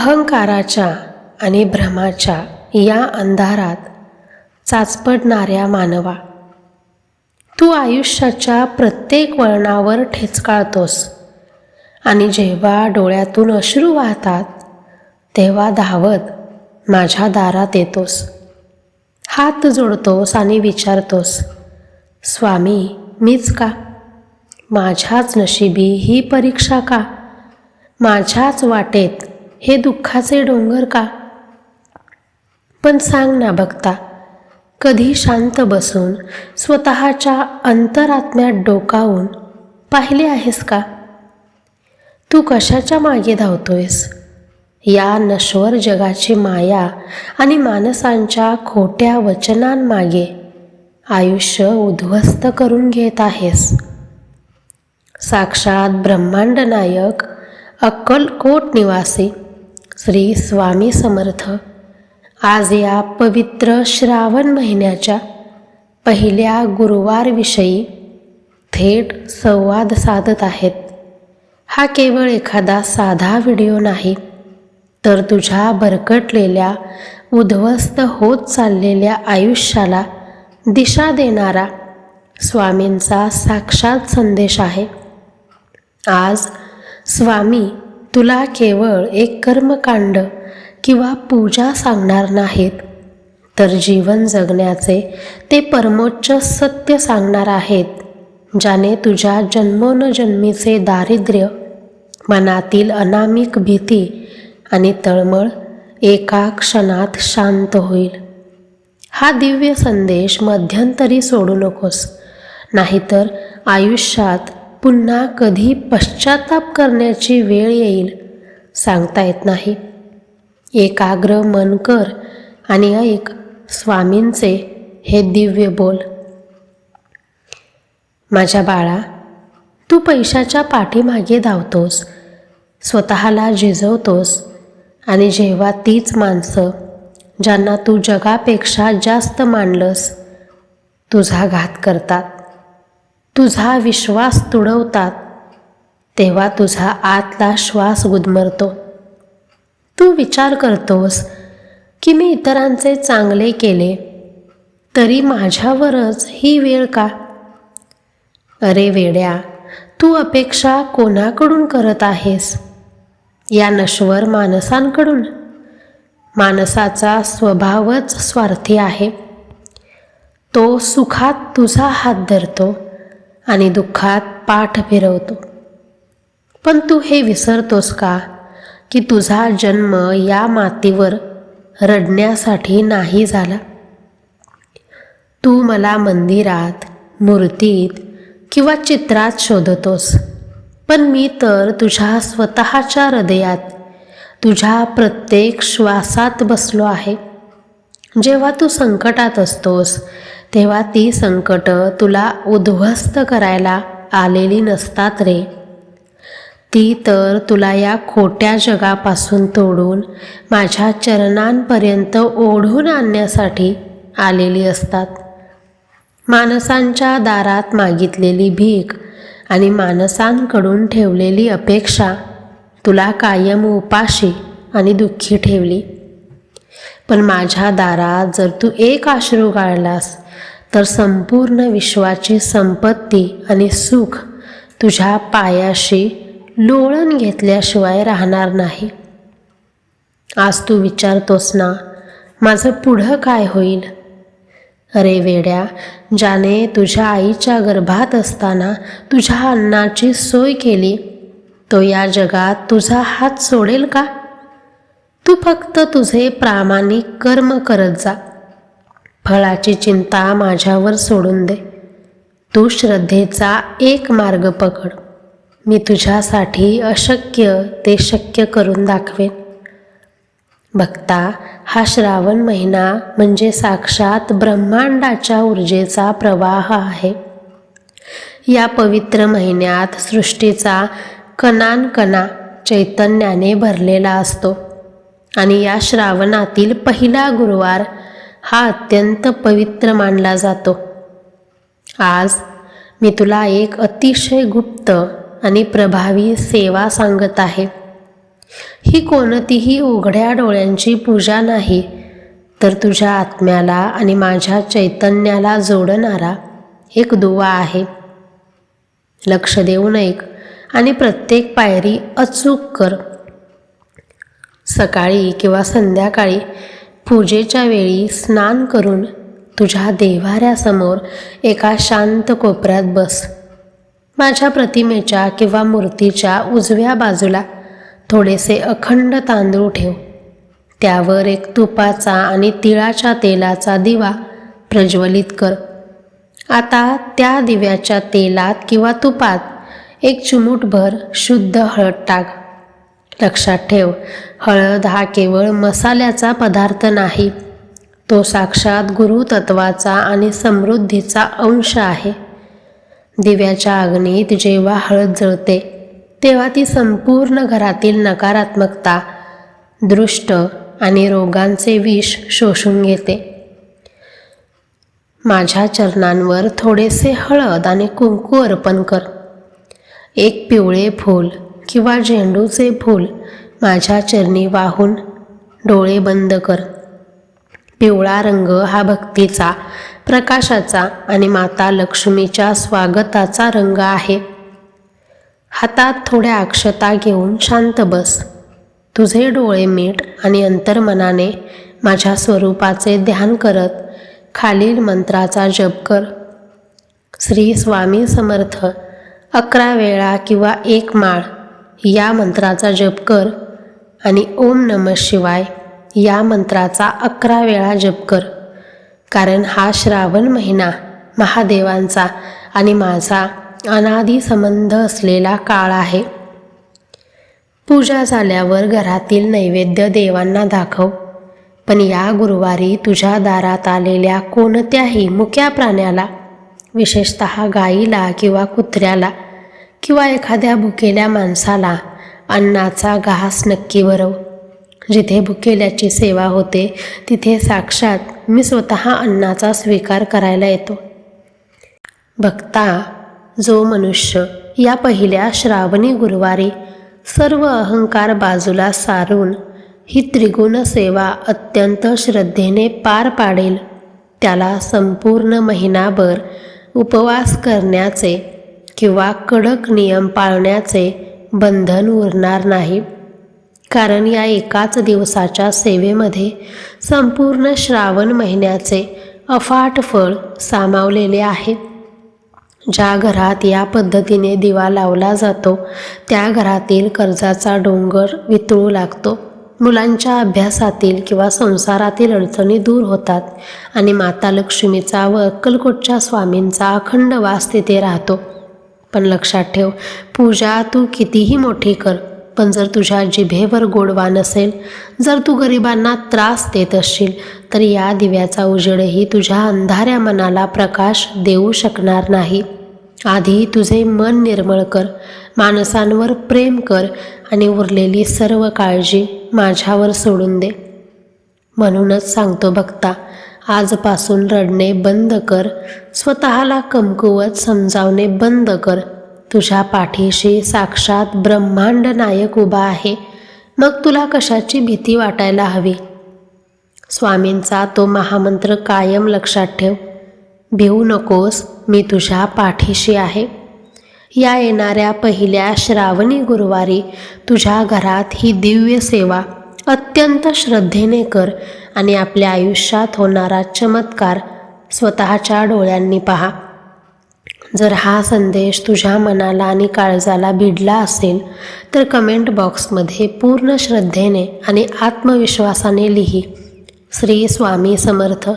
अहंकाराच्या आणि भ्रमाच्या या अंधारात चाचपडणाऱ्या मानवा, तू आयुष्याच्या प्रत्येक वळणावर ठेचकाळतोस आणि जेव्हा डोळ्यातून अश्रू वाहतात तेव्हा धावत माझ्या दारात येतोस. हात जोडतोस आणि विचारतोस, स्वामी मीच का? माझ्याच नशिबी ही परीक्षा का? माझ्याच वाटेत हे दुःखाचे डोंगर का? पण सांग ना भक्ता, कधी शांत बसून स्वतःच्या अंतरात्म्यात डोकावून पाहिले आहेस का? तू कशाच्या मागे धावतोयस? या नश्वर जगाची माया आणि माणसांच्या खोट्या वचनांमागे आयुष्य उद्ध्वस्त करून घेत आहेस. साक्षात ब्रह्मांड नायक अक्कलकोट निवासी श्री स्वामी समर्थ आज या पवित्र श्रावण महिन्याच्या पहिल्या गुरुवारविषयी थेट संवाद साधत आहेत. हा केवळ एखादा साधा व्हिडिओ नाही, तर तुझ्या भरकटलेल्या उद्ध्वस्त होत चाललेल्या आयुष्याला दिशा देणारा स्वामींचा साक्षात संदेश आहे. आज स्वामी तुला केवळ एक कर्मकांड किंवा पूजा सांगणार नाहीत, तर जीवन जगण्याचे ते परमोच्च सत्य सांगणार आहेत, ज्याने तुझ्या जन्मोनजन्मीचे दारिद्र्य, मनातील अनामिक भीती आणि तळमळ एका क्षणात शांत होईल. हा दिव्य संदेश मध्यंतरी सोडू नकोस, नाहीतर आयुष्यात पुन्हा कधी पश्चाताप करण्याची वेळ येईल सांगता येत नाही. एकाग्र मन कर आणि ऐक स्वामींचे हे दिव्य बोल. माझ्या बाळा, तू पैशाच्या पाठीमागे धावतोस, स्वतःला झिजवतोस आणि जेव्हा तीच माणसं ज्यांना तू जगापेक्षा जास्त मानलंस तुझा घात करतात, तुझा विश्वास तुडवतात, तेव्हा तुझा आतला श्वास गुदमरतो. तू विचार करतोस की मी इतरांचे चांगले केले तरी माझ्यावरच ही वेळ का? अरे वेड्या, तू अपेक्षा कोणाकडून करत आहेस? या नश्वर माणसांकडून. माणसाचा स्वभावच स्वार्थी आहे. तो सुखात तुझा हात धरतो आणि दुःखात पाठ फिरवतो. पण तू हे विसरतोस का की तुझा जन्म या मातीवर रडण्यासाठी नाही झाला? तू मला मंदिरात, मूर्तीत किंवा चित्रात शोधतोस, पण मी तर तुझ्या स्वतःच्या हृदयात, तुझ्या प्रत्येक श्वासात बसलो आहे. जेव्हा तू संकटात असतोस तेव्हा ती संकट तुला उद्ध्वस्त करायला आलेली नसतात रे. ती तर तुला या खोट्या जगापासून तोडून माझ्या चरणांपर्यंत ओढून आणण्यासाठी आलेली असतात. माणसांच्या दारात मागितलेली भीक आणि माणसांकडून ठेवलेली अपेक्षा तुला कायम उपाशी आणि दुःखी ठेवली. पण माझ्या दारात जर तू एक अश्रू गाळलास तर संपूर्ण विश्वाची संपत्ती आणि सुख तुझ्या पायाशी लोळण घेतल्याशिवाय राहणार नाही. आज तू विचारतोस ना, माझं पुढं काय होईल? अरे वेड्या, ज्याने तुझ्या आईच्या गर्भात असताना तुझ्या अन्नाची सोय केली तो या जगात तुझा हात सोडेल का? तू फक्त तुझे प्रामाणिक कर्म करत जा. फळाची चिंता माझ्यावर सोडून दे. तू श्रद्धेचा एक मार्ग पकड. मी तुझ्यासाठी अशक्य ते शक्य करून दाखवेन. भक्ता, हा श्रावण महिना म्हणजे साक्षात ब्रह्मांडाच्या ऊर्जेचा प्रवाह आहे. या पवित्र महिन्यात सृष्टीचा कणानकणा चैतन्याने भरलेला असतो आणि या श्रावणातील पहिला गुरुवार हा अत्यंत पवित्र मानला जातो. आज मी तुला एक अतिशय गुप्त आणि प्रभावी सेवा सांगत आहे. ही कोणतीही उघड्या डोळ्यांची पूजा नाही, तर तुझ्या आत्म्याला आणि माझ्या चैतन्याला जोडणारा एक दुवा आहे. लक्ष देऊन ऐक आणि प्रत्येक पायरी अचूक कर. सकाळी किंवा संध्याकाळी पूजेच्या वेळी स्नान करून तुझ्या देव्हाऱ्यासमोर एका शांत कोपऱ्यात बस. माझ्या प्रतिमेच्या किंवा मूर्तीच्या उजव्या बाजूला थोडेसे अखंड तांदूळ ठेव. त्यावर एक तुपाचा आणि तिळाच्या तेलाचा दिवा प्रज्वलित कर. आता त्या दिव्याच्या तेलात किंवा तुपात एक चिमूटभर शुद्ध हळद टाक. लक्षात ठेव, हळद हा केवळ मसाल्याचा पदार्थ नाही, तो साक्षात गुरुतत्वाचा आणि समृद्धीचा अंश आहे. दिव्याच्या अग्नीत जेव्हा हळद जळते तेव्हा ती संपूर्ण घरातील नकारात्मकता, दृष्ट आणि रोगांचे विष शोषून घेते. माझ्या चरणांवर थोडेसे हळद आणि कुंकू अर्पण कर. एक पिवळे फूल किंवा झेंडूचे फूल माझ्या चरणी वाहून डोळे बंद कर. पिवळा रंग हा भक्तीचा, प्रकाशाचा आणि माता लक्ष्मीच्या स्वागताचा रंग आहे. हातात थोड्या अक्षता घेऊन शांत बस. तुझे डोळे मीट आणि अंतर्मनाने माझ्या स्वरूपाचे ध्यान करत खालील मंत्राचा जप कर. श्री स्वामी समर्थ 11 वेळा किंवा 1 माळ या मंत्राचा जप कर आणि ओम नमः शिवाय या मंत्राचा 11 वेळा जप कर. कारण हा श्रावण महिना महादेवांचा आणि माझा अनादी संबंध असलेला काळ आहे. पूजा झाल्यावर घरातील नैवेद्य देवांना दाखव. पण या गुरुवारी तुझ्या दारात आलेल्या कोणत्याही मुक्या प्राण्याला, विशेषतः गाईला किंवा कुत्र्याला किंवा एखाद्या भुकेल्या माणसाला अन्नाचा घास नक्की भरव. जिथे भुकेल्याची सेवा होते तिथे साक्षात मी स्वतः अन्नाचा स्वीकार करायला येतो. भक्ता, जो मनुष्य या पहिल्या श्रावणी गुरुवारी सर्व अहंकार बाजूला सारून ही त्रिगुण सेवा अत्यंत श्रद्धेने पार पाडेल, त्याला संपूर्ण महिनाभर उपवास करण्याचे किंवा कडक नियम पाळण्याचे बंधन उरणार नाही. कारण या एकाच दिवसाच्या सेवेमध्ये संपूर्ण श्रावण महिन्याचे अफाट फळ सामावलेले आहे. ज्या घरात या पद्धतीने दिवा लावला जातो त्या घरातील कर्जाचा डोंगर वितळू लागतो. मुलांच्या अभ्यासातील किंवा संसारातील अडचणी दूर होतात आणि माता लक्ष्मीचा व अक्कलकोटच्या स्वामींचा अखंड वास तिथे राहतो. पण लक्षात ठेव, पूजा तू कितीही मोठी कर, पण जर तुझ्या जिभेवर गोडवा नसेल, जर तू गरिबांना त्रास देत असशील, तर या दिव्याचा उजेडही तुझ्या अंधाऱ्या मनाला प्रकाश देऊ शकणार नाही. आधी तुझे मन निर्मळ कर, माणसांवर प्रेम कर आणि उरलेली सर्व काळजी माझ्यावर सोडून दे. म्हणूनच सांगतो भक्ता, आजपासून रडणे बंद कर. स्वतःला कमकुवत समजावणे बंद कर. तुझ्या पाठीशी साक्षात ब्रह्मांड नायक उभा आहे. मग तुला कशाची भीती वाटायला हवी? स्वामींचा तो महामंत्र कायम लक्षात ठेव. भिवू नकोस, मी तुझ्या पाठीशी आहे. या येणाऱ्या पहिल्या श्रावणी गुरुवारी तुझ्या घरात ही दिव्य सेवा अत्यंत श्रद्धेने कर आणि आपल्या आयुष्यात होणारा चमत्कार स्वतःच्या डोळ्यांनी पहा. जर हा संदेश तुझ्या मनाला आणि काळजाला भिडला असेल तर कमेंट बॉक्समध्ये पूर्ण श्रद्धेने आणि आत्मविश्वासाने लिही, श्री स्वामी समर्थ.